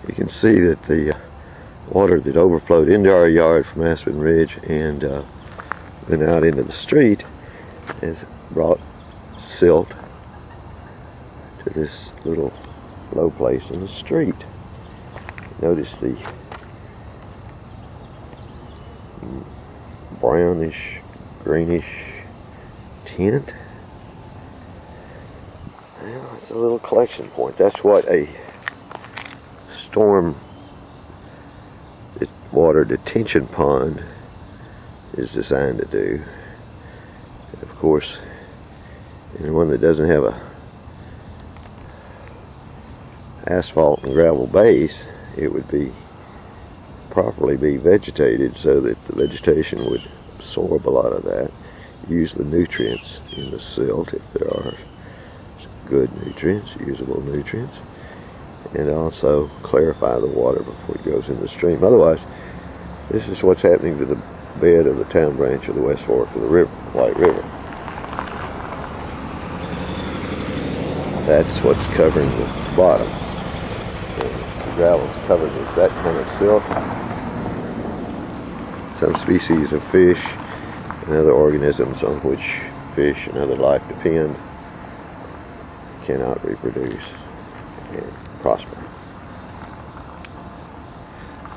You can see that the water that overflowed into our yard from Aspen Ridge and then out into the street has brought silt to this little low place in the street. Notice the brownish, greenish tint. Well, it's a little collection point. That's what a storm water detention pond is designed to do. Of course, anyone that doesn't have a asphalt and gravel base, it would be properly be vegetated so that the vegetation would absorb a lot of that, use the nutrients in the silt if there are good nutrients, usable nutrients, and also clarify the water before it goes in the stream. Otherwise, this is what's happening to the bed of the town branch of the West Fork of the river, White River. That's what's covering the bottom. The gravel's covered with that kind of silt. Some species of fish and other organisms on which fish and other life depend cannot reproduce and prosper.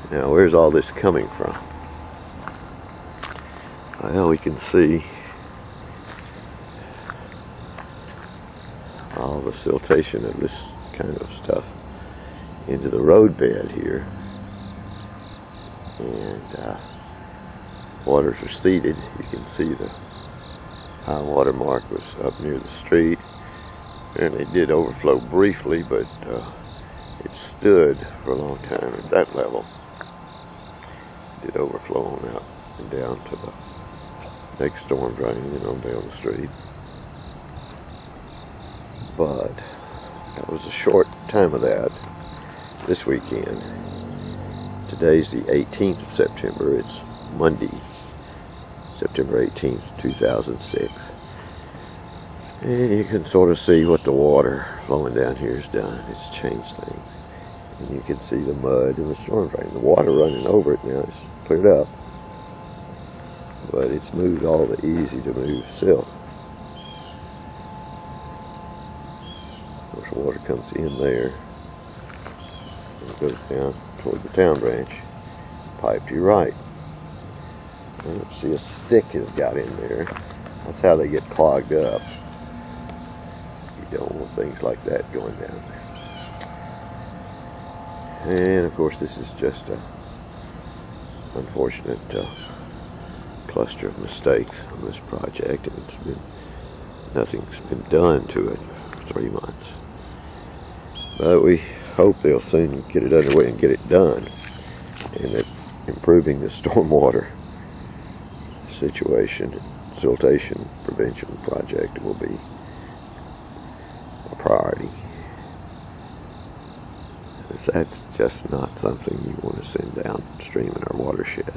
Now, where's all this coming from? Well, we can see all the siltation of this kind of stuff into the road bed here, and waters are seeded. You can see the high water mark was up near the street, and it did overflow briefly, but it stood for a long time at that level. It did overflow on out and down to the next storm drain and on down the street. But that was a short time of that. This weekend, today's the 18th of September. It's Monday, September 18th, 2006. And you can sort of see what the water flowing down here has done. It's changed things. And you can see the mud in the storm drain. The water running over it now is cleared up, but it's moved all the easy to move silt. Of course, the water comes in there and goes down toward the town branch, pipe to your right. And see, a stick has got in there. That's how they get clogged up. You don't want things like that going down there. And of course, this is just a unfortunate cluster of mistakes on this project, and nothing's been done to it for 3 months. But we hope they'll soon get it underway and get it done, and that improving the stormwater situation, siltation prevention project will be a priority. That's just not something you want to send downstream in our watershed.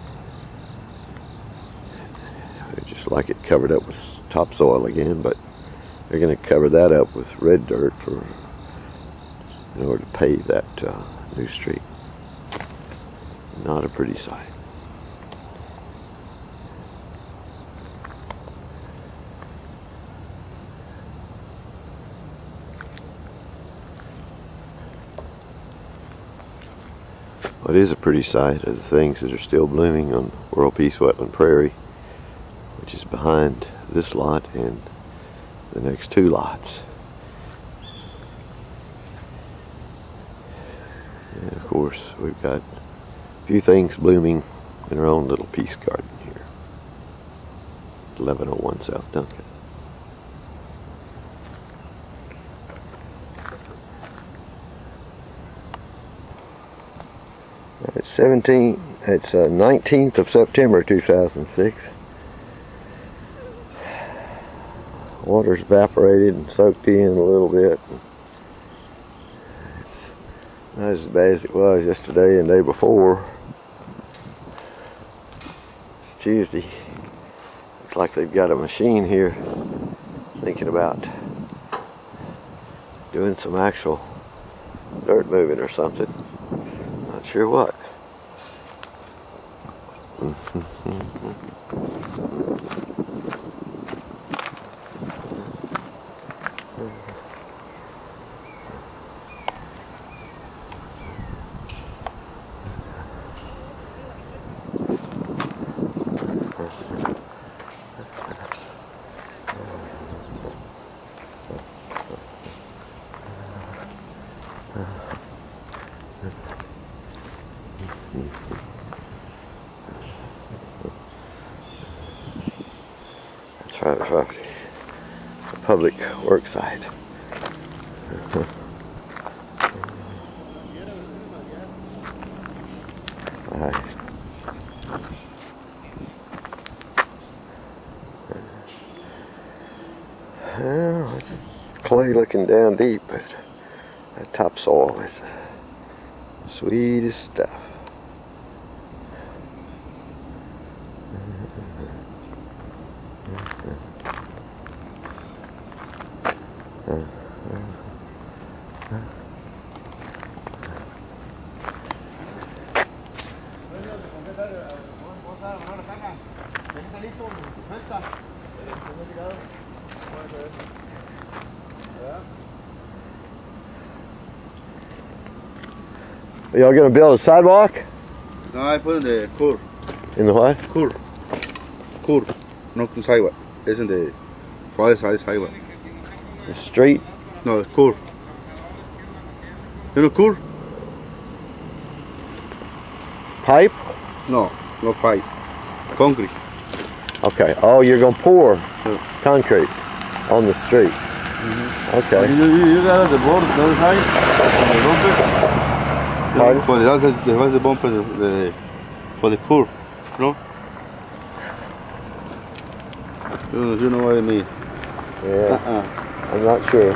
I just like it covered up with topsoil again, but they're going to cover that up with red dirt in order to pave that new street. Not a pretty sight. What is a pretty sight are the things that are still blooming on World Peace Wetland Prairie, which is behind this lot and the next 2 lots. And of course, we've got a few things blooming in our own little peace garden here, 1101 South Duncan. It's 19th of September 2006. Water's evaporated and soaked in a little bit. It's not as bad as it was yesterday and the day before. It's Tuesday. Looks like they've got a machine here thinking about doing some actual dirt moving or something. Not sure what. That's private property. It's a public work site. Alright. Well, it's clay looking down deep, but that topsoil is the sweetest stuff. Y'all gonna build a sidewalk? No, I put in the core. In the what? Core. Core. No sidewalk. It's in the right side sidewalk. The street? No, it's core. You know core? Pipe? No, no pipe. Concrete. Okay. Oh, you're gonna pour concrete on the street. Okay. You got the board the other side? The bumper? Pardon? For the other, the bumper, for the core, no? You know what I mean? Yeah. I'm not sure.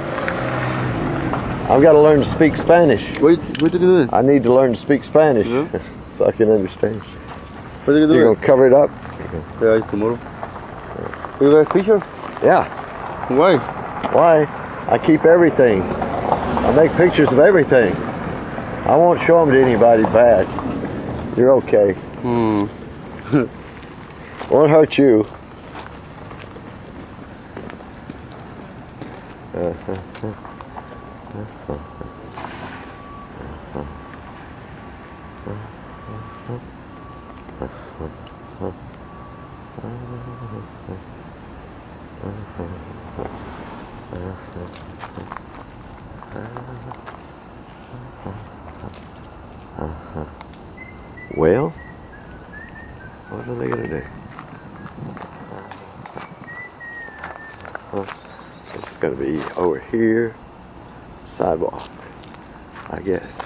I've got to learn to speak Spanish. What are you doing? I need to learn to speak Spanish Yeah. so I can understand. What are you doing? You're gonna cover it up? Yeah, tomorrow. You got a picture? Yeah. Why? Why? I keep everything. I make pictures of everything. I won't show them to anybody bad. You're okay. Won't hurt you. Well, what are they gonna do? This is gonna be over here, sidewalk, I guess.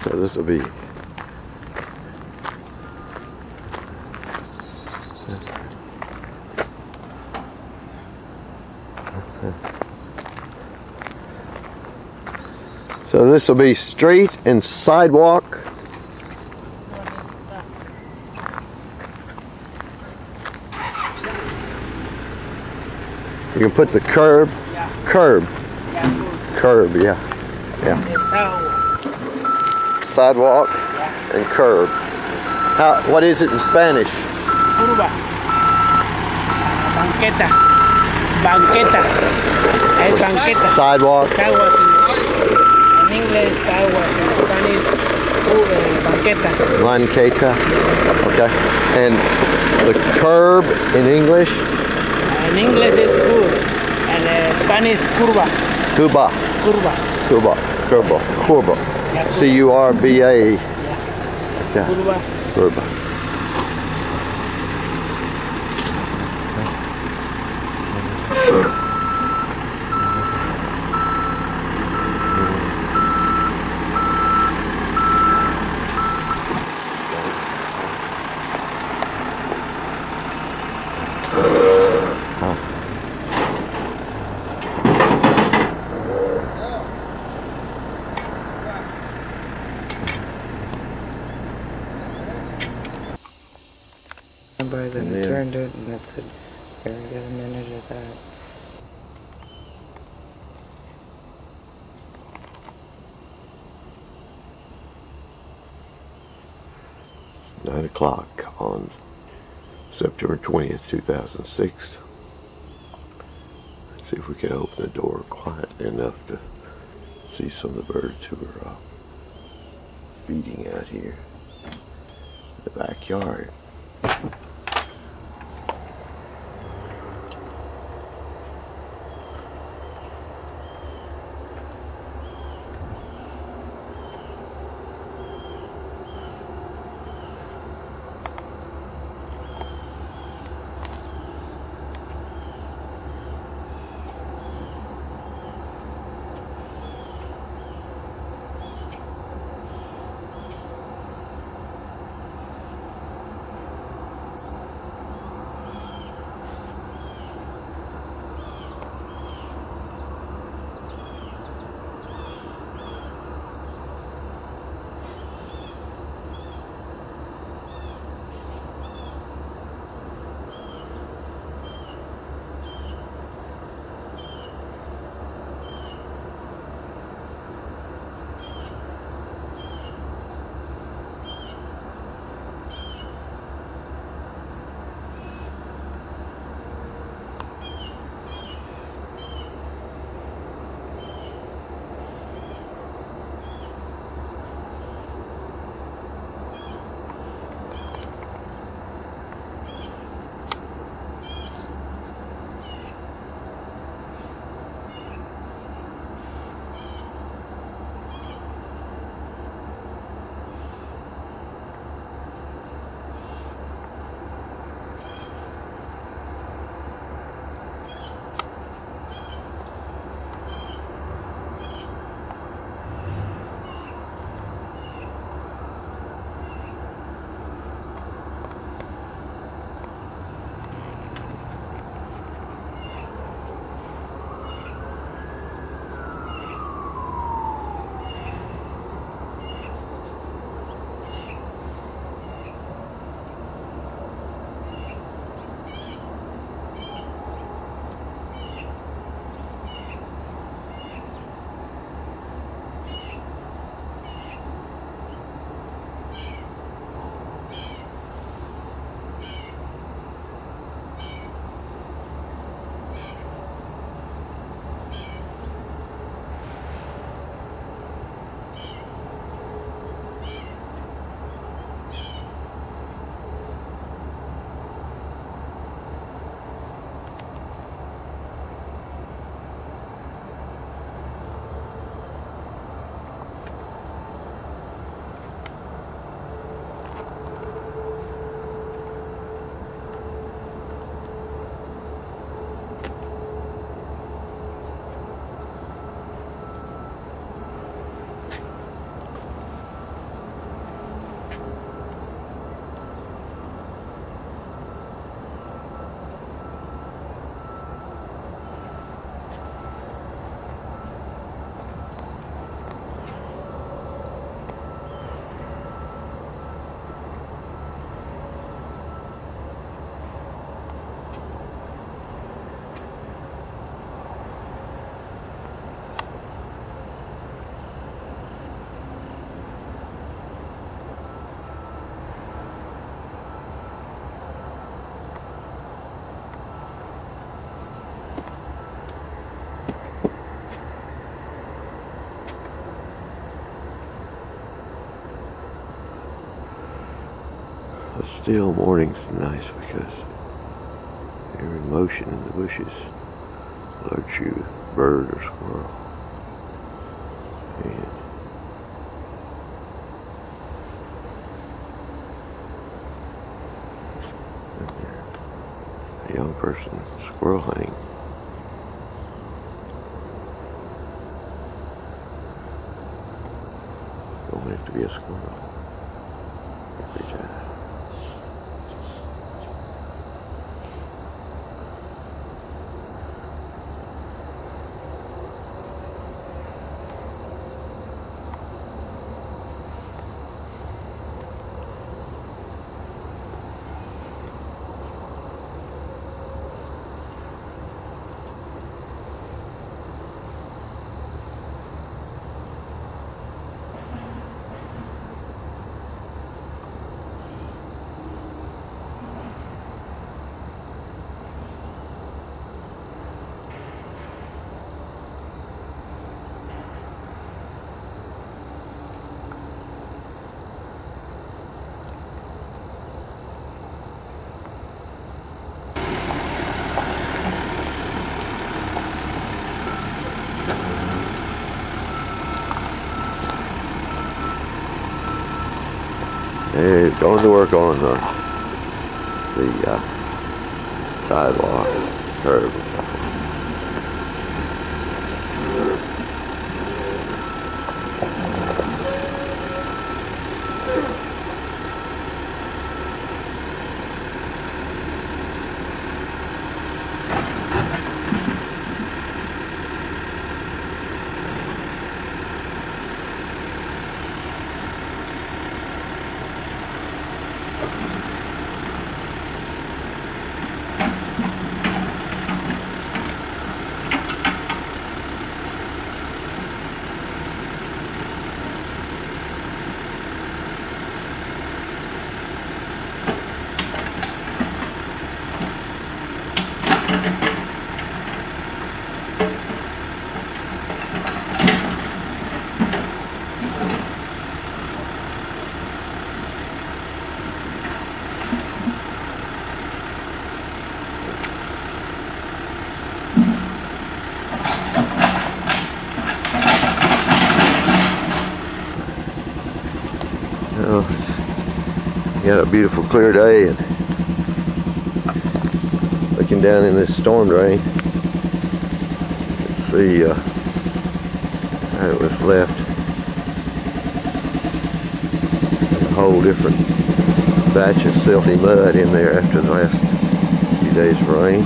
So this will be street and sidewalk. You can put the curb. Yeah. Curb. Yeah. Curb, yeah. Yeah. Sidewalk and curb. What is it in Spanish? Curva. Banqueta. Banqueta. Es banqueta. Sidewalk. Sidewalk in English, sidewalk in Spanish, banqueta. Banqueta. Okay. And the curb in English? In English is curb, and Spanish curva. Cuba. Curva. Cuba. Curba. Curba. Yeah, curva. C-U-R-B-A. Yeah. Okay. Curva. Curba. Then I turned it and it said, here, get a minute of that. 9 o'clock on September 20th, 2006. Let's see if we can open the door quietly enough to see some of the birds who are feeding out here in the backyard. A still morning's nice because every motion in the bushes alerts you bird or squirrel. And a young person squirrel hunting. Don't have to be a squirrel every time. They're going to work on the sidewalk curb. Got a beautiful clear day, and looking down in this storm drain, let's see how it was left. A whole different batch of silty mud in there after the last few days of rain.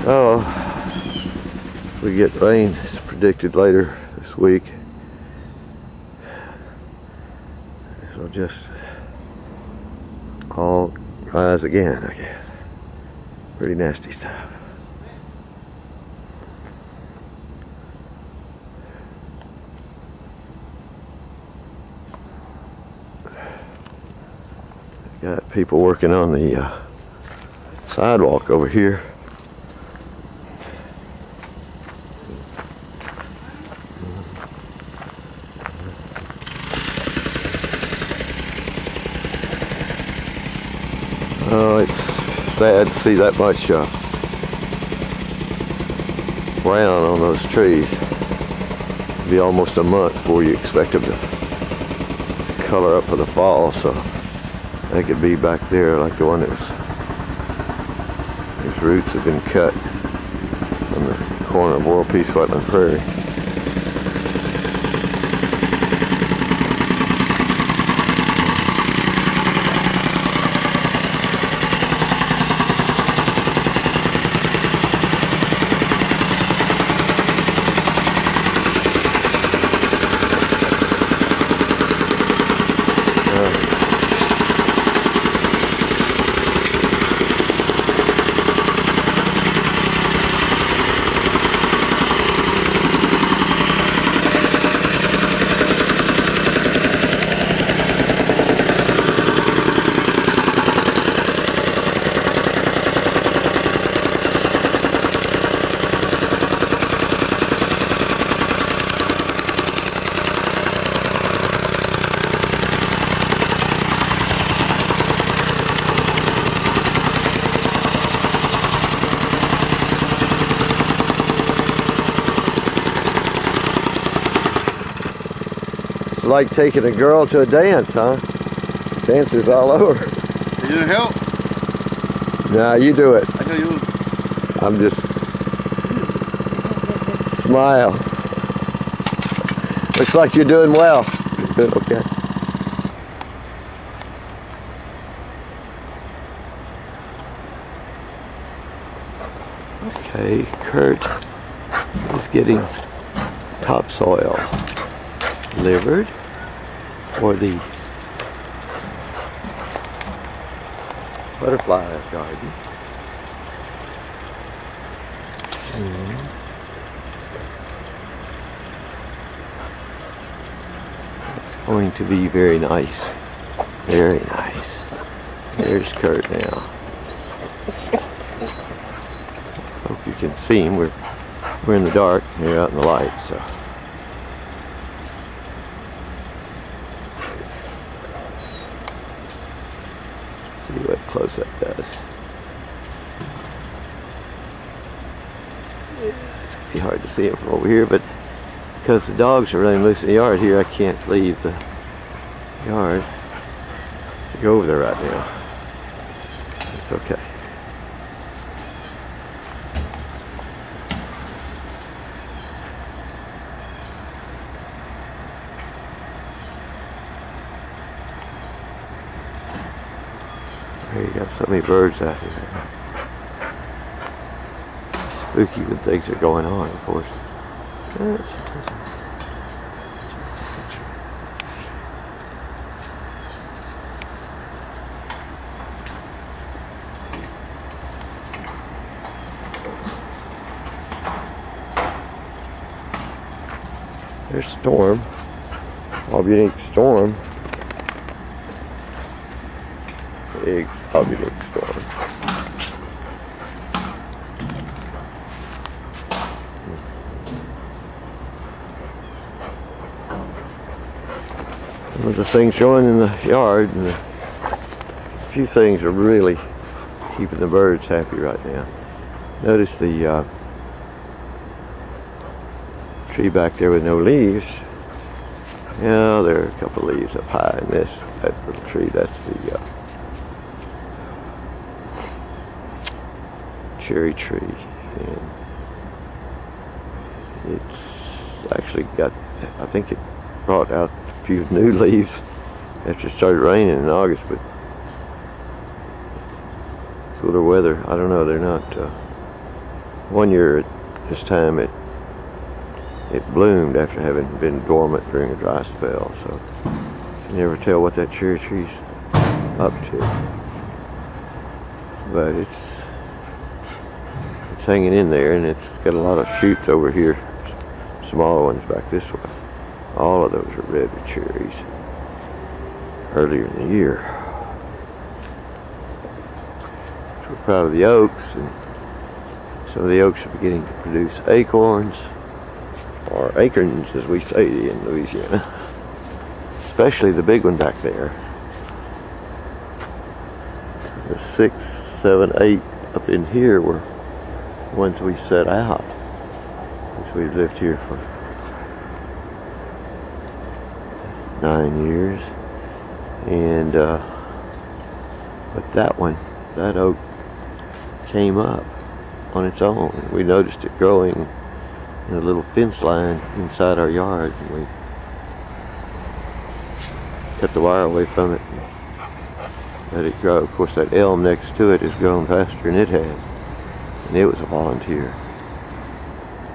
Oh, we get rain, it's predicted later this week. It'll just all rise again, I guess. Pretty nasty stuff. Got people working on the sidewalk over here. Oh, it's sad to see that much brown on those trees. It'll be almost a month before you expect them to color up for the fall, so they could be back there like the one that was, whose roots have been cut on the corner of World Peace Wetland Prairie. It's like taking a girl to a dance, huh? Dancers all over. You need help? Nah, you do it. I hear you. I'm just smile. Looks like you're doing well. Good, okay. Okay, Kurt is getting topsoil delivered for the butterfly garden. And it's going to be very nice. Very nice. There's Kurt now. Hope you can see him. We're in the dark and they're out in the light, so. See what close-up does. It's gonna be hard to see him from over here, but because the dogs are running loose in the yard here, I can't leave the yard to go over there right now. It's okay. Here you got so many birds out here. Spooky when things are going on, of course. There's Storm, Albunique Storm. Big Albunique Storm. Some of the things going in the yard, and a few things are really keeping the birds happy right now. Notice the tree back there with no leaves. Yeah, there are a couple of leaves up high in that little tree. That's the cherry tree, and it's actually got, I think it brought out a few new leaves after it started raining in August, but cooler weather, I don't know, they're not, one year at this time it bloomed after having been dormant during a dry spell, so you never tell what that cherry tree's up to. But it's hanging in there, and it's got a lot of shoots over here, smaller ones back this way. All of those are red with cherries earlier in the year. So we're proud of the oaks, and some of the oaks are beginning to produce acorns, or acorns as we say in Louisiana, especially the big one back there. The 6, 7, 8 up in here were ones we set out, because we've lived here for 9 years, and but that oak came up on its own. We noticed it growing in a little fence line inside our yard, and we cut the wire away from it and let it grow. Of course, that elm next to it has grown faster than it has, and it was a volunteer.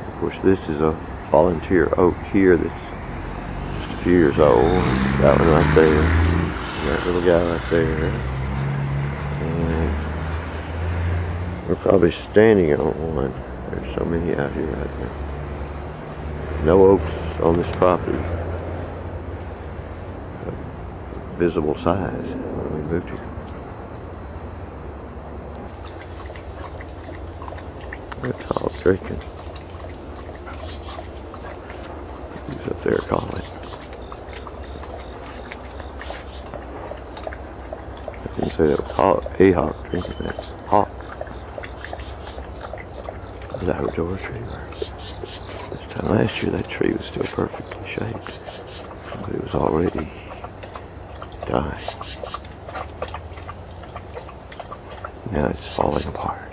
Of course, this is a volunteer oak here that's just a few years old. That one right there, and that little guy right there, and we're probably standing on one. There's so many out here right now. No oaks on this property of visible size when we moved here. That tall drinking. He's up there calling. I didn't say that was a hawk drinking, that's hawk. Labrador tree. This time last year that tree was still perfectly shaped, but it was already dying. Now it's falling apart.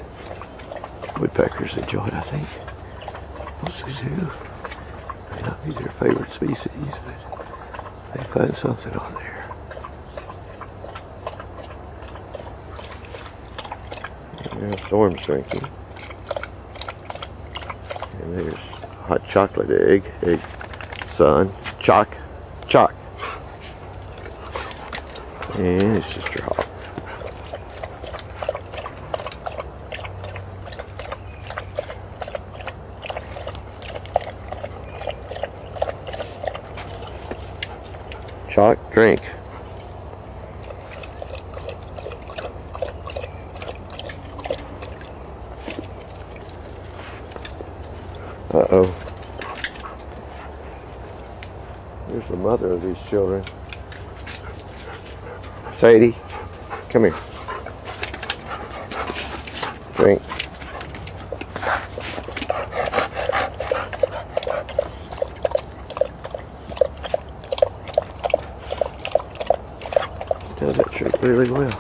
Woodpeckers enjoy it, I think. What they do may not be their favorite species, but they find something on there. And now Storm's drinking. And there's hot chocolate egg son, chock. And it's just your hawk. Chock, drink. Uh-oh. Here's the mother of these children. Sadie, come here. Drink. really well.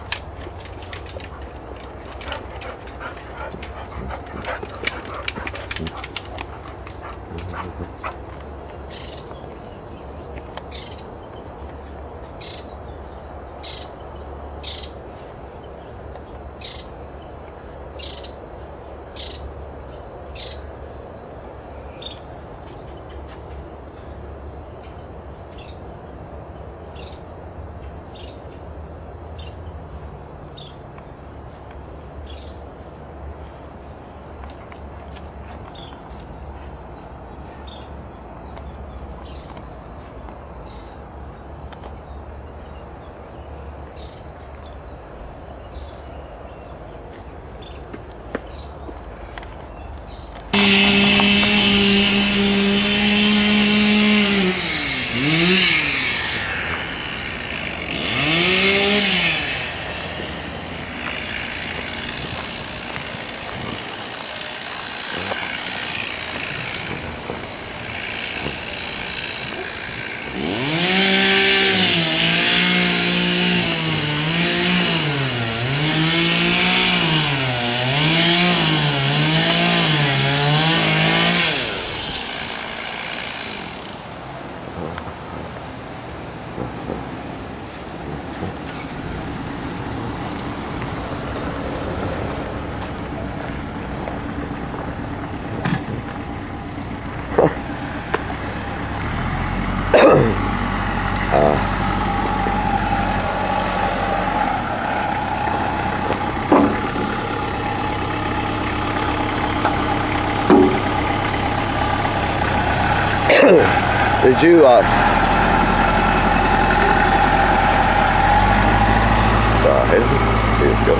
Did you, here's go.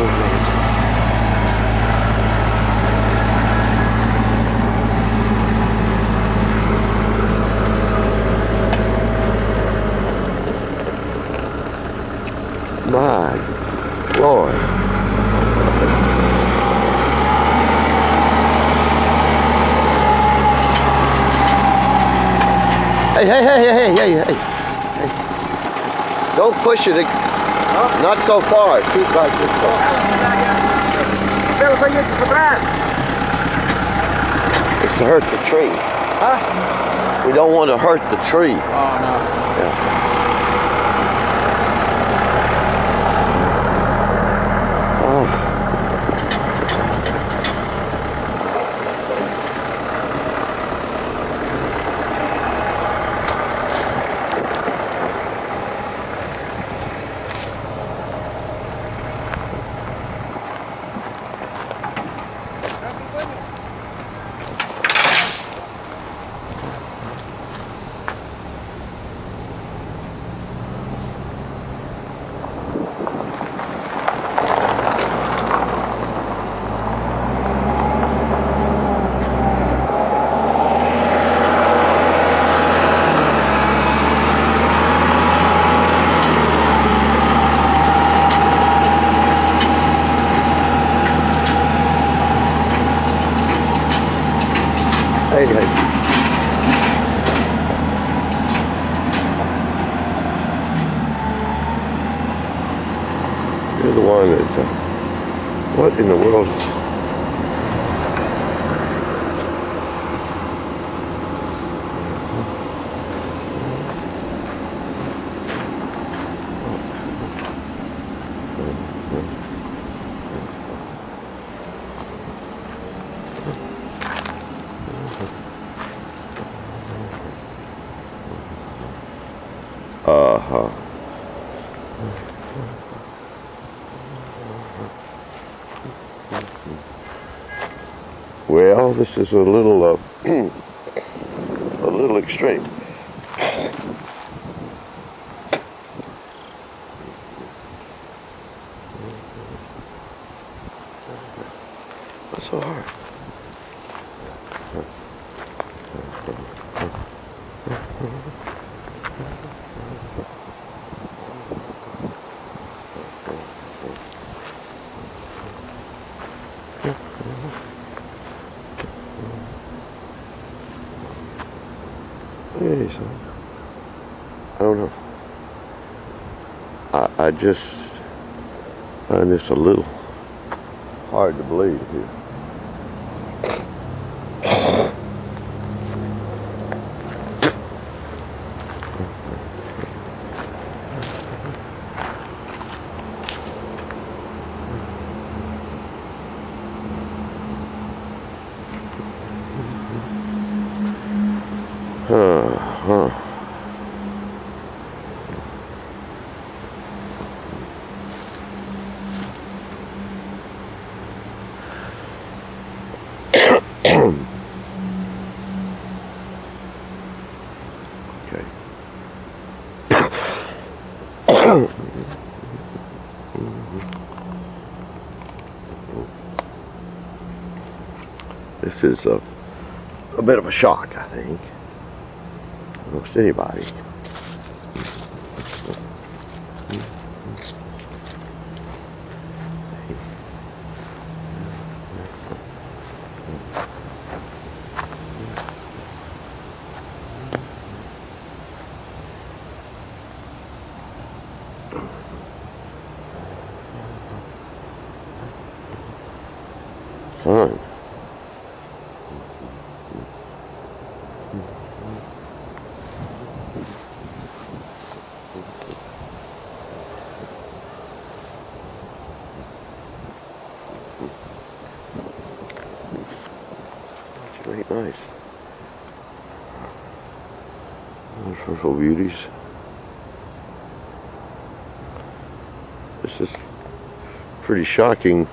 My Lord. Hey. Don't push it. Not so far. Keep like this. It's to hurt the tree. Huh? We don't want to hurt the tree. Oh, no. Yeah. Hey. You're the one that, what in the world? Well, this is a little extreme. What's so hard? Hey, son. I don't know. I just find this a little hard to believe here. Okay. This is a bit of a shock, I think. Almost anybody. Fun. Very nice. Wonderful beauties. This is pretty shocking.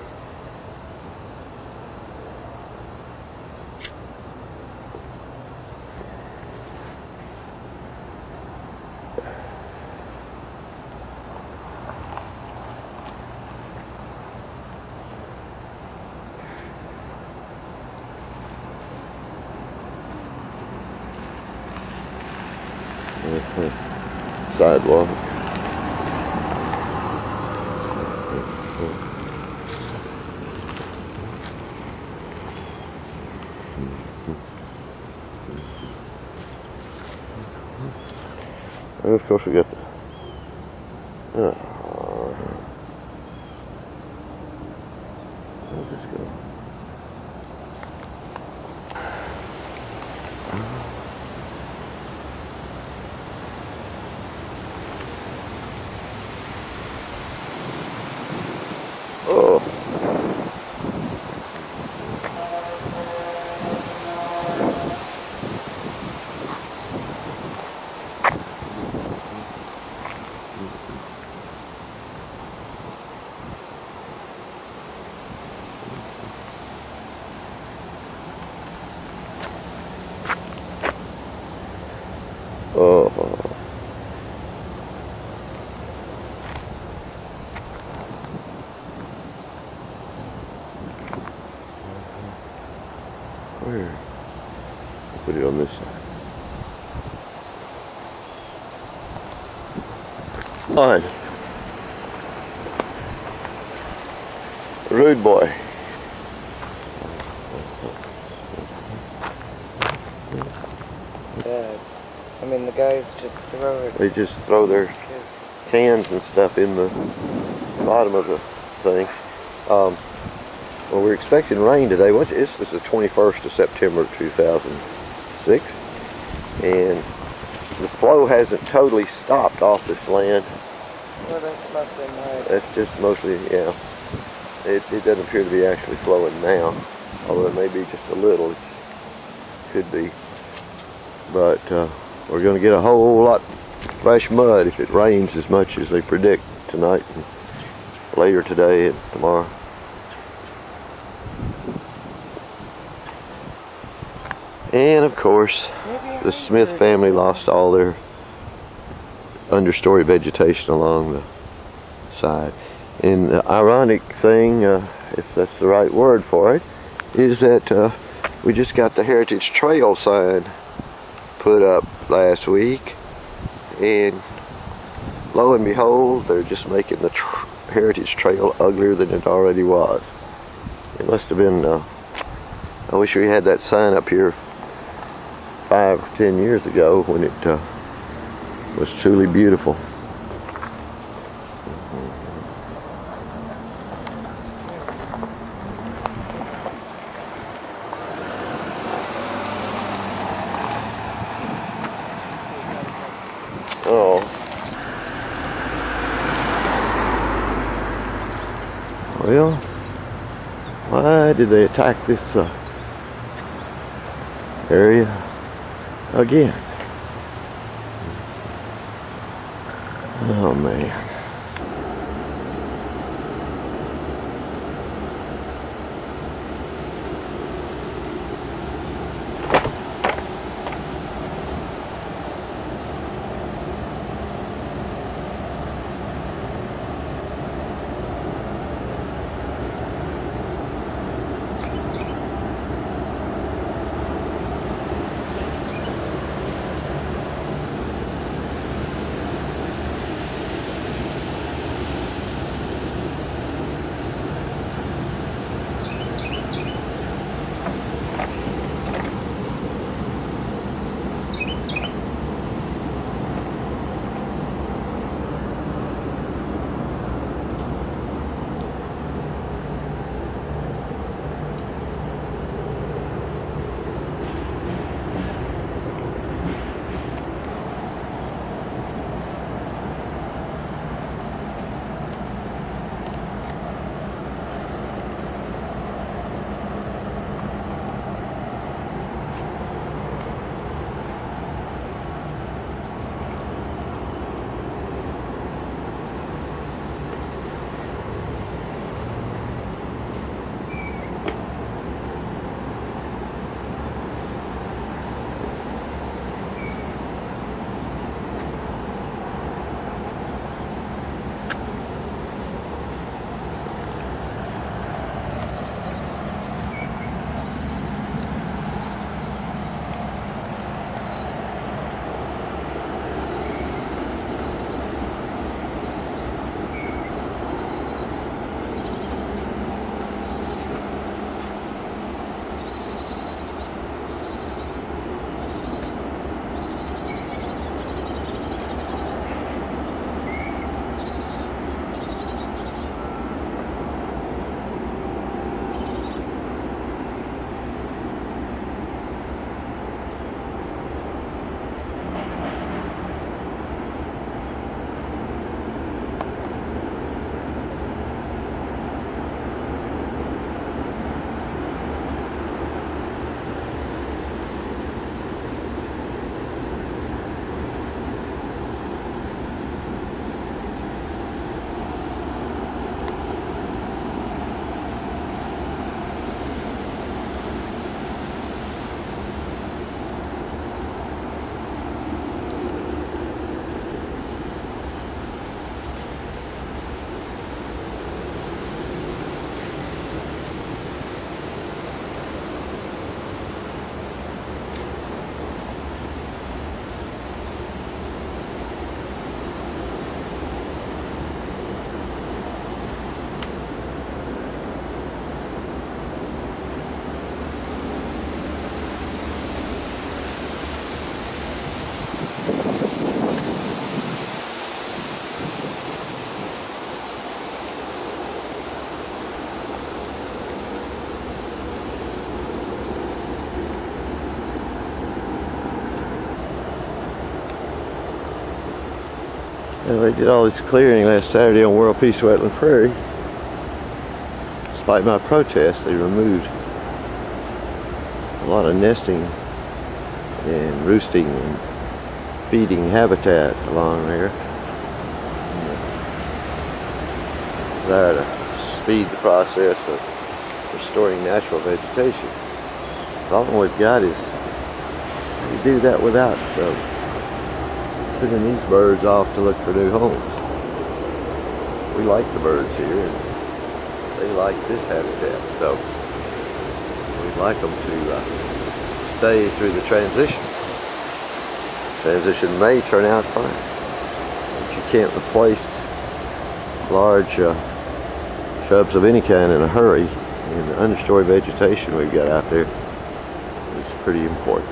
Sidewalk. And of course we got the where's this go? Oh. Oh. Where? I'll put it on this side. Fine. Rude boy. Yeah. I mean, the guys just throw it. They just throw their cans and stuff in the bottom of the thing. Well, we're expecting rain today. This is the 21st of September 2006, and the flow hasn't totally stopped off this land. Well, that's mostly mud. That's just mostly, yeah. It doesn't appear to be actually flowing now, although it may be just a little. Could be, but we're going to get a whole lot fresh mud if it rains as much as they predict tonight and later today and tomorrow. And of course, the Smith family lost all their understory vegetation along the side. And the ironic thing, if that's the right word for it, is that we just got the Heritage Trail sign put up last week, and lo and behold, they're just making the Heritage Trail uglier than it already was. It must have been, I wish we had that sign up here 5 or 10 years ago when it was truly beautiful. did they attack this area again? Oh man. Well, they did all this clearing last Saturday on World Peace Wetland Prairie. Despite my protest, they removed a lot of nesting and roosting and feeding habitat along there. There to speed the process of restoring natural vegetation. The problem we've got is you do that without sending these birds off to look for new homes. We like the birds here, and they like this habitat, so we'd like them to stay through the transition. Transition may turn out fine, but you can't replace large shrubs of any kind in a hurry, and the understory vegetation we've got out there is pretty important.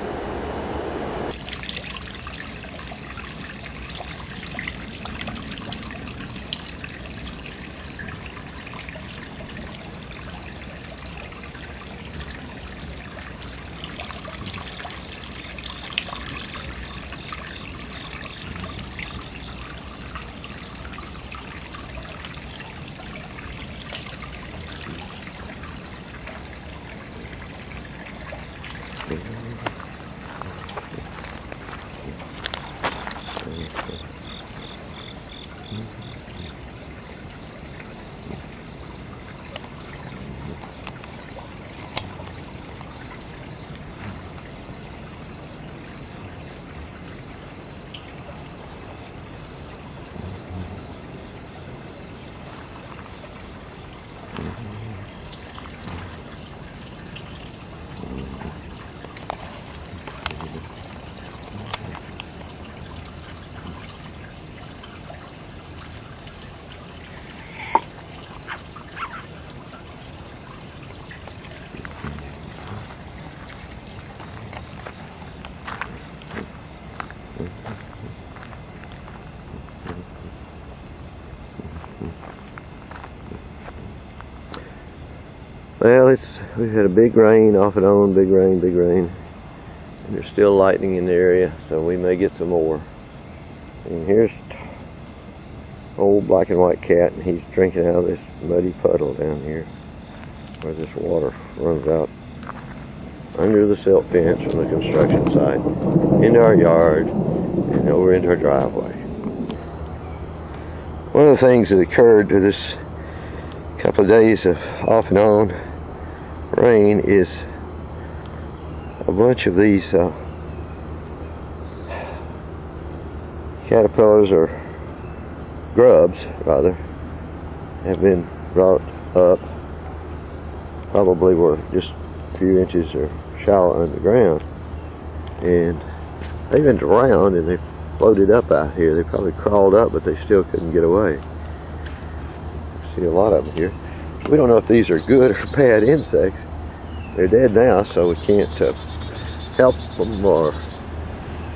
Well, we've had a big rain, off and on, big rain, and there's still lightning in the area, so we may get some more. And here's old black and white cat, and he's drinking out of this muddy puddle down here where this water runs out under the silt fence from the construction site into our yard and over into our driveway. One of the things that occurred to this couple of days of off and on rain is a bunch of these caterpillars, or grubs rather, have been brought up. Probably were just a few inches or shallow underground, and they've been drowned and they floated up out here. They probably crawled up, but they still couldn't get away. See a lot of them here. We don't know if these are good or bad insects. They're dead now, so we can't help them, or,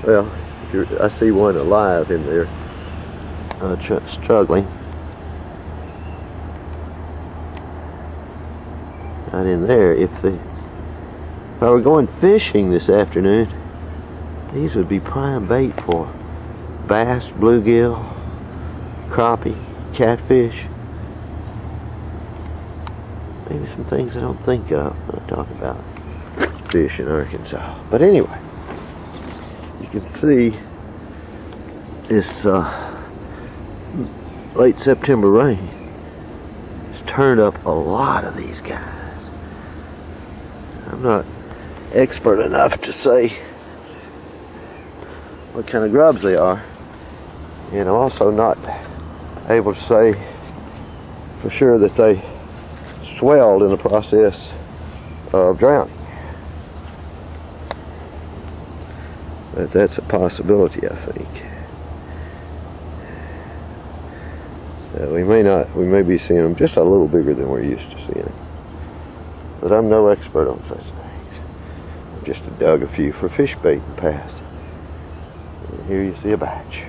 well, I see one alive in there, struggling. Not in there. If I were going fishing this afternoon, these would be prime bait for bass, bluegill, crappie, catfish. Maybe some things I don't think of when I talk about fish in Arkansas. But anyway, you can see this late September rain has turned up a lot of these guys. I'm not expert enough to say what kind of grubs they are, and I'm also not able to say for sure that they swelled in the process of drowning. But that's a possibility, I think. We may be seeing them just a little bigger than we're used to seeing them. But I'm no expert on such things. I've just dug a few for fish bait in the past. And here you see a batch.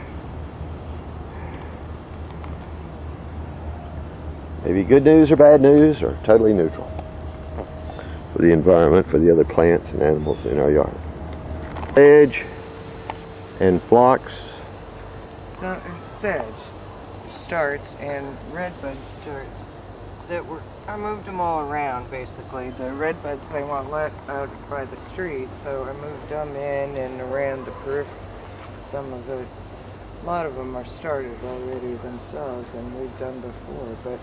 Maybe good news or bad news, or totally neutral for the environment, for the other plants and animals in our yard. Sedge and phlox. Sedge starts and redbud starts. I moved them all around basically. The redbuds they won't let out by the street, so I moved them in and around the periphery. A lot of them are started already themselves, and we've done before, but.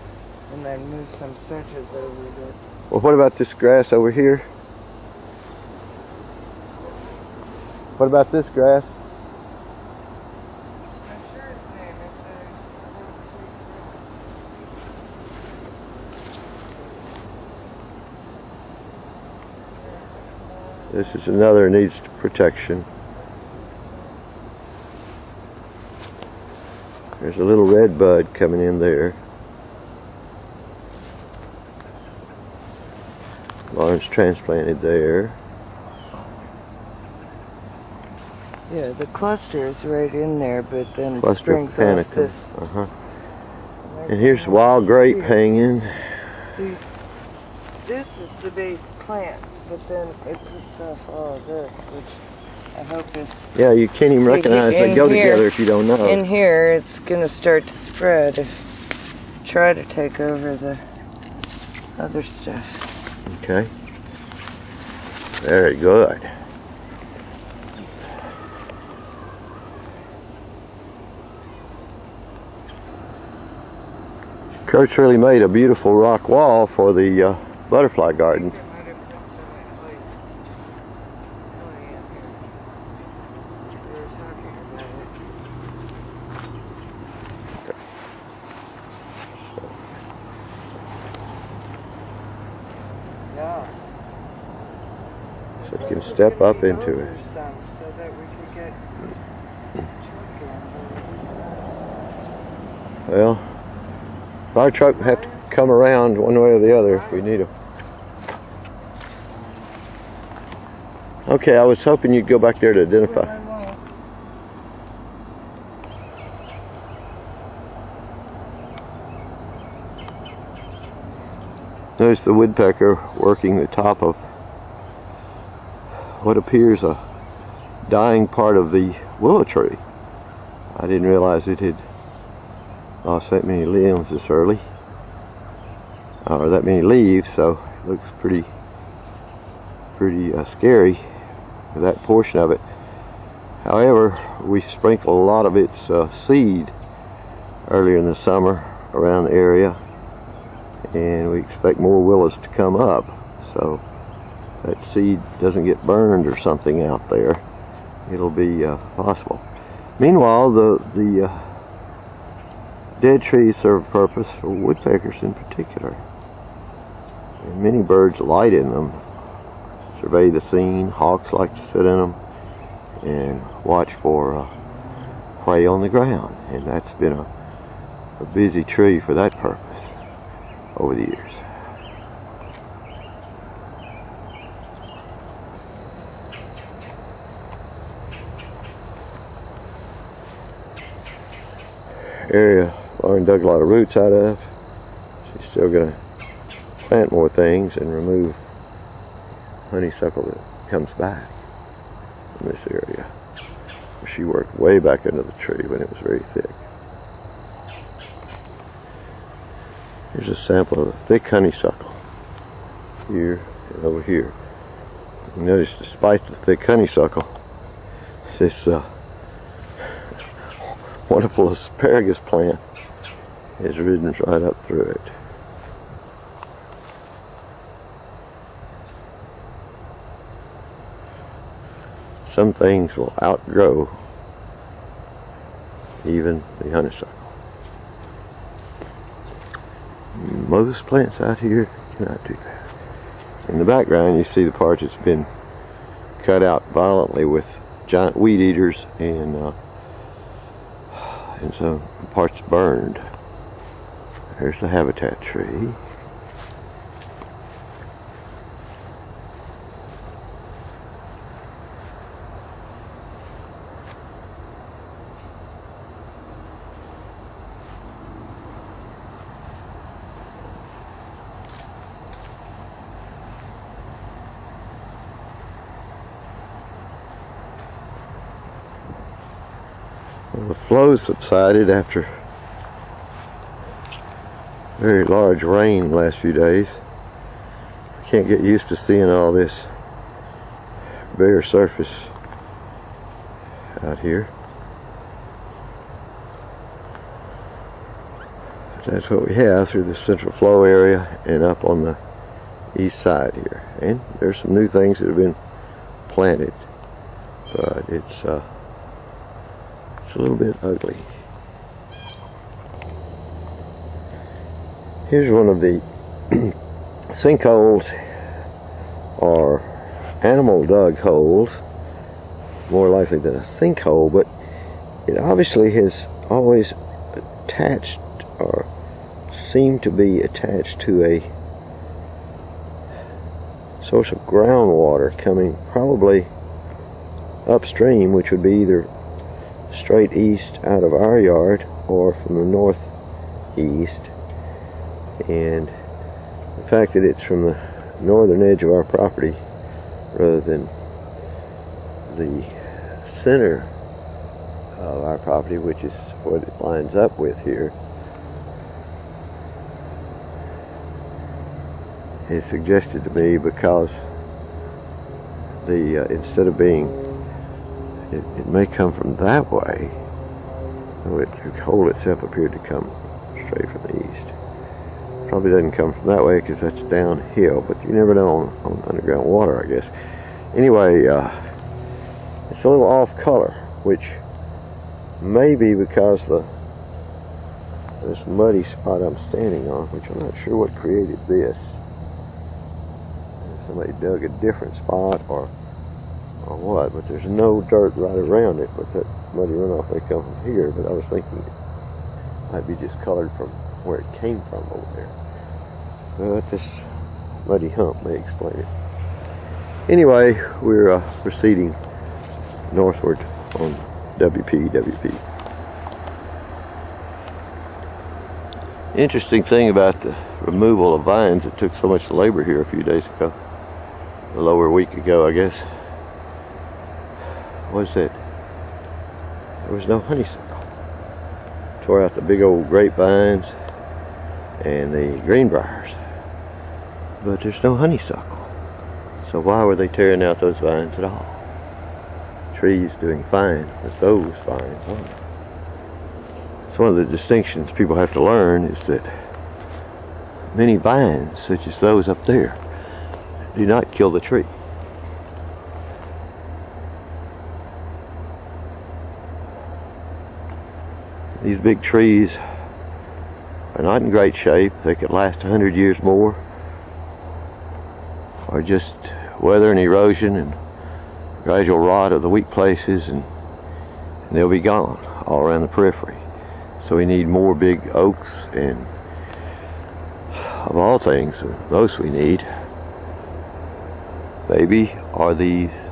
And then move some sedges over there. Well, what about this grass over here? What about this grass? I'm sure its name is This is another needs protection. There's a little red bud coming in there. Lawrence transplanted there. Yeah, the cluster is right in there, but then it Cluster springs off panicum. this. And here's wild grape hanging. See, this is the base plant, but then it puts off all of this, which I hope is... Yeah, you can't even recognize they go together if you don't know. In here, it's going to start to spread try to take over the other stuff. Okay. Very good. Kurt's really made a beautiful rock wall for the butterfly garden. So you can step up into it. So that we can get Well, fire truck will have to come around one way or the other if we need them. Okay, I was hoping you'd go back there to identify. Notice the woodpecker working the top of what appears a dying part of the willow tree. I didn't realize it had lost that many limbs this early, or that many leaves, so it looks pretty scary for that portion of it. However, we sprinkled a lot of its seed earlier in the summer around the area, and we expect more willows to come up, so that seed doesn't get burned or something out there. It'll be possible. Meanwhile, the dead trees serve a purpose for woodpeckers in particular, and many birds alight in them, survey the scene. Hawks like to sit in them and watch for prey on the ground, and that's been a busy tree for that purpose over the years. Area Lauren dug a lot of roots out of. She's still going to plant more things and remove honeysuckle that comes back in this area. She worked way back into the tree when it was very thick. Here's a sample of the thick honeysuckle here and over here. You notice, despite the thick honeysuckle, this wonderful asparagus plant has ridden right up through it. Some things will outgrow even the honeysuckle. Most plants out here cannot do that. In the background you see the part that's been cut out violently with giant weed eaters and some parts burned. There's the habitat tree. Well, the flow subsided after very large rain the last few days. I can't get used to seeing all this bare surface out here. But that's what we have through the central flow area and up on the east side here. And there's some new things that have been planted, but it's a little bit ugly. Here's one of the sinkholes, or animal dug holes, more likely than a sinkhole, but it obviously has always attached or seemed to be attached to a source of groundwater coming probably upstream, which would be either straight east out of our yard or from the northeast. And the fact that it's from the northern edge of our property rather than the center of our property, which is what it lines up with here, is suggested to me because instead of being, it may come from that way. The hole itself appeared to come straight from the east. Probably doesn't come from that way because that's downhill, but you never know on underground water, I guess. Anyway, it's a little off color, which may be because this muddy spot I'm standing on, which I'm not sure what created this. Somebody dug a different spot or what, but there's no dirt right around it, but that muddy runoff may come from here, but I was thinking it might be just colored from where it came from over there. But this muddy hump may explain it. Anyway, we're proceeding northward on WP. Interesting thing about the removal of vines, it took so much labor here a few days ago, a little over a week ago, I guess, was that there was no honeysuckle. Tore out the big old grapevines and the greenbriers, but there's no honeysuckle. So why were they tearing out those vines at all? Trees doing fine, but those vines aren't. It's one of the distinctions people have to learn, is that many vines, such as those up there, do not kill the tree. These big trees are not in great shape. They could last 100 years more, or just weather and erosion and gradual rot of the weak places, and they'll be gone all around the periphery. So we need more big oaks, and of all things, the most we need, baby, are these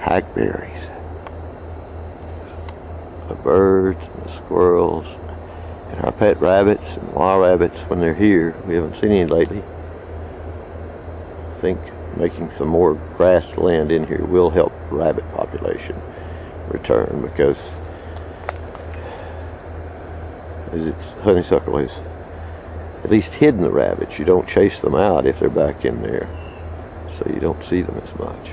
hackberries. The birds and the squirrels and our pet rabbits and wild rabbits, when they're here, we haven't seen any lately. I think making some more grassland in here will help rabbit population return, because its honeysuckle has at least hidden the rabbits. You don't chase them out if they're back in there, so you don't see them as much.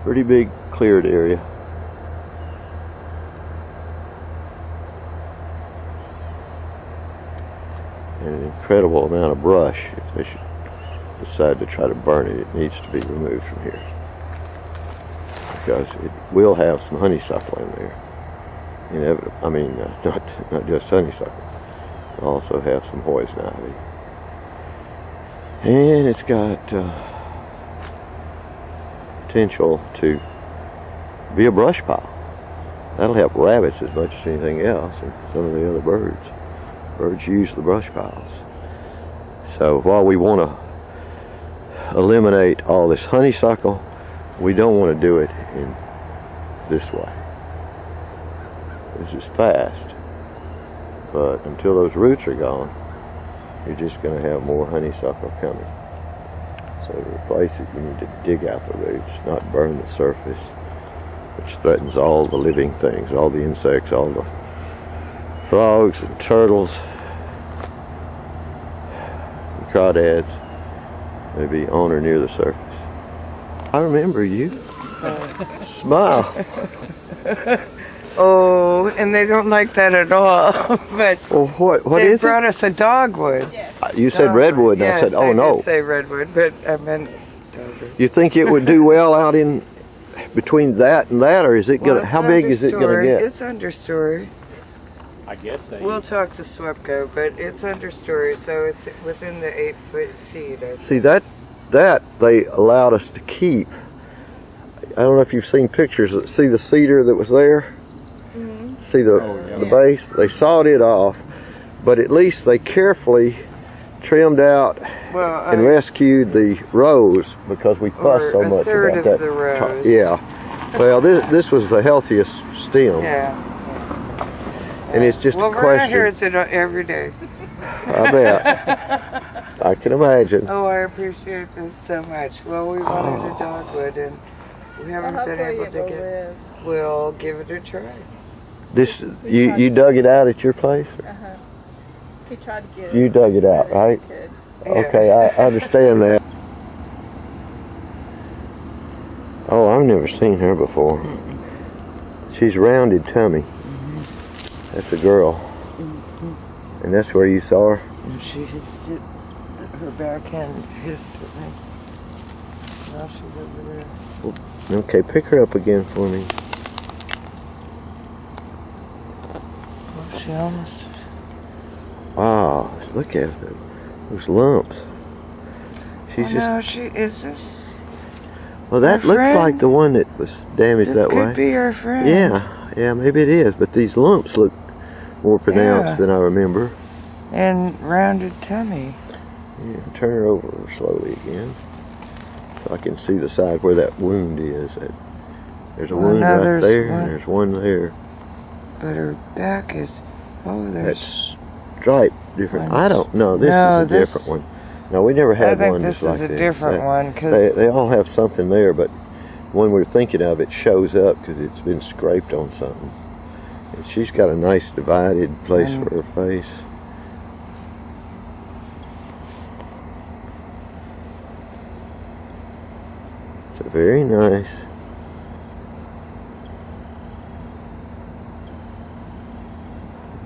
Pretty big cleared area. And an incredible amount of brush. If they should decide to try to burn it, it needs to be removed from here, because it will have some honeysuckle in there. Inevitably, I mean, not just honeysuckle. It'll also have some poison ivy. And it's got potential to be a brush pile. That'll help rabbits as much as anything else, and some of the other birds. Birds use the brush piles. So while we want to eliminate all this honeysuckle, we don't want to do it in this way. This is fast, but until those roots are gone, you're just going to have more honeysuckle coming. So to replace it, you need to dig out the roots, not burn the surface, which threatens all the living things, all the insects, all the frogs and turtles and crawdads, maybe on or near the surface. I remember you. Smile. Oh, and they don't like that at all. But well, what they is brought it? us a dogwood. You said redwood, and yes, I said, oh no. I did say redwood, but I meant dogwood. You think it would do well out in between that and that, or is it gonna? Well, How big is it gonna get? It's understory. I guess they. We'll talk to Swepco, but it's understory, so it's within the 8 feet. I think. See that they allowed us to keep. I don't know if you've seen pictures. See the cedar that was there. Mm-hmm. See the base. They sawed it off, but at least they carefully trimmed out and rescued the rows, because we fussed so much about that. A third of the rows. Yeah. Well, this was the healthiest stem. Yeah. And it's just a Verna question. hears it every day. I bet. I can imagine. Oh, I appreciate this so much. Well, we wanted a dogwood, and we haven't been able to get. We'll give it a try. This you dug it out at your place? He tried to get it. You dug it out, right? He could. Yeah. Okay, I understand that. Oh, I've never seen her before. She's rounded tummy. That's a girl. And that's where you saw her? And she hissed it. Her backhand hissed at me. Now she's over there. Okay, pick her up again for me. Oh, she almost... Wow, look at those lumps. She's no, she is this. Well, that her looks friend? like the one that was damaged This that could way. be her friend. Yeah, maybe it is. But these lumps look more pronounced Yeah. than I remember. And rounded tummy. Yeah, turn her over slowly again, so I can see the side where that wound is. There's a wound now right there's there, one. and there's one there. But her back is... Oh, there's... That's striped different. One. I don't know. This No, is a this- different one. No, we never I had think one this just like is a this. different one, They, because... they all have something there, but the one we're thinking of, it shows up because it's been scraped on something. And she's got a nice divided place And- for her face. It's a very nice.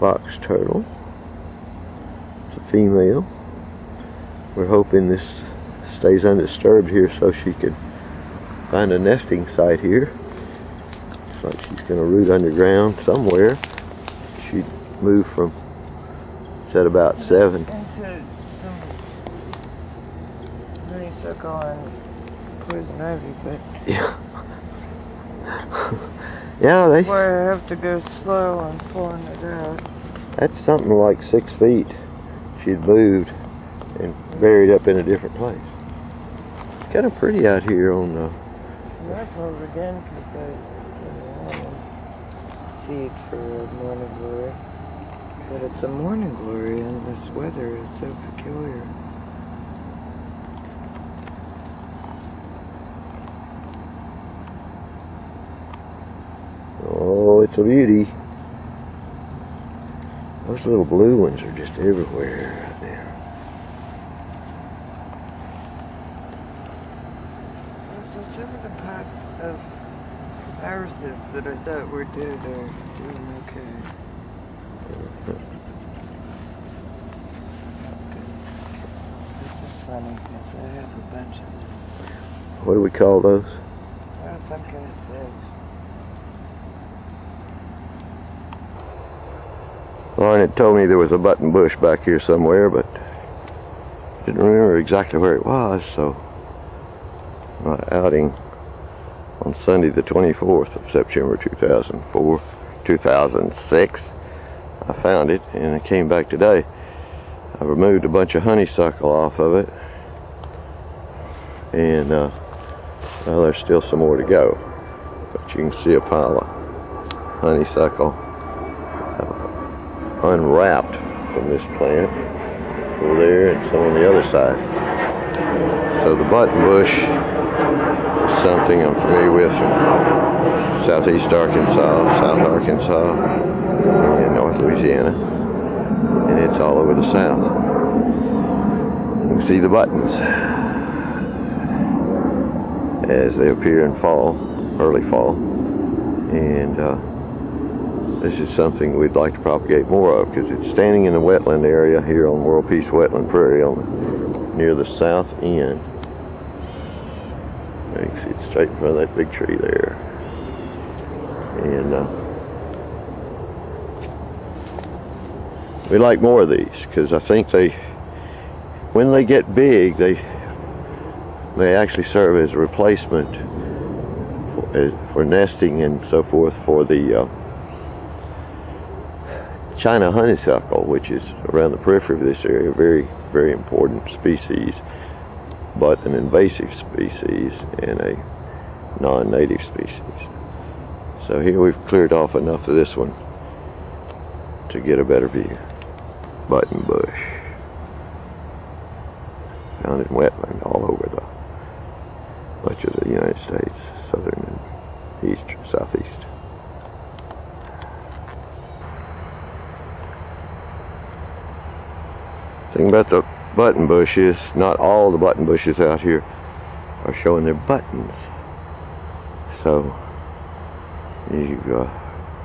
Box turtle. It's a female. We're hoping this stays undisturbed here so she could find a nesting site here. Looks like she's going to root underground somewhere. She moved from, said about 7. Into some honeysuckle and poison ivy, but Yeah. Yeah, that's why I have to go slow on pulling it out. that's something like 6 feet. She'd moved and buried up in a different place. It's kind of pretty out here on the... I've pulled again because I put a seed for morning glory. But it's a morning glory and this weather is so peculiar. Oh, it's a beauty. Those little blue ones are just everywhere right now. So some of the pots of irises that I thought were dead are doing okay. That's good. This is funny because I have a bunch of this. What do we call those? Well, some kind of sedge. Lauren had told me there was a button bush back here somewhere, but didn't remember exactly where it was, so my outing on Sunday the 24th of September 2006, I found it and I came back today. I removed a bunch of honeysuckle off of it, and well, there's still some more to go, but you can see a pile of honeysuckle unwrapped from this plant over there and some on the other side. So the button bush is something I'm familiar with from southeast Arkansas, South Arkansas, and North Louisiana, and it's all over the South. You can see the buttons as they appear in fall, early fall, and this is something we'd like to propagate more of because it's standing in the wetland area here on World Peace Wetland Prairie near the south end. You can see it straight in front of that big tree there. And we like more of these because I think when they get big, they actually serve as a replacement for nesting and so forth for the China honeysuckle, which is around the periphery of this area, very, very important species, but an invasive species and a non-native species. So here we've cleared off enough of this one to get a better view. Button bush, found in wetland all over much of the United States, southern and east, southeast. Thing about the button bushes, not all the button bushes out here are showing their buttons. So you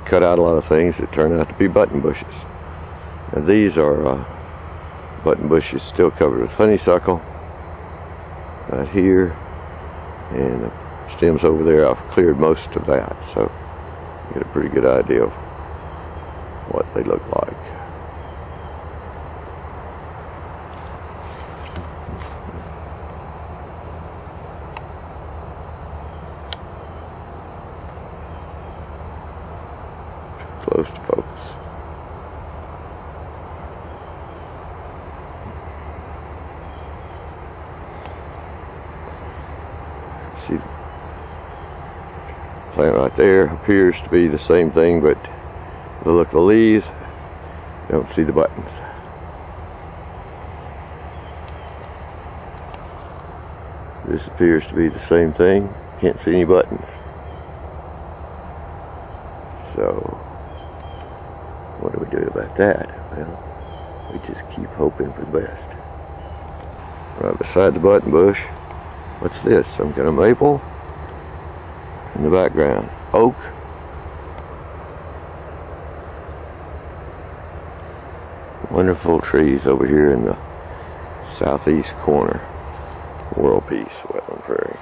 cut out a lot of things that turn out to be button bushes. And these are button bushes still covered with honeysuckle right here, and the stems over there. I've cleared most of that, so you get a pretty good idea of what they look like. Close to focus. See, the plant right there appears to be the same thing, but the look of the leaves, you don't see the buttons. This appears to be the same thing, can't see any buttons. So what do we do about that? Well, we just keep hoping for the best. Right beside the button bush, what's this? Some kind of maple? In the background, oak. Wonderful trees over here in the southeast corner. World Peace Wetland Prairie.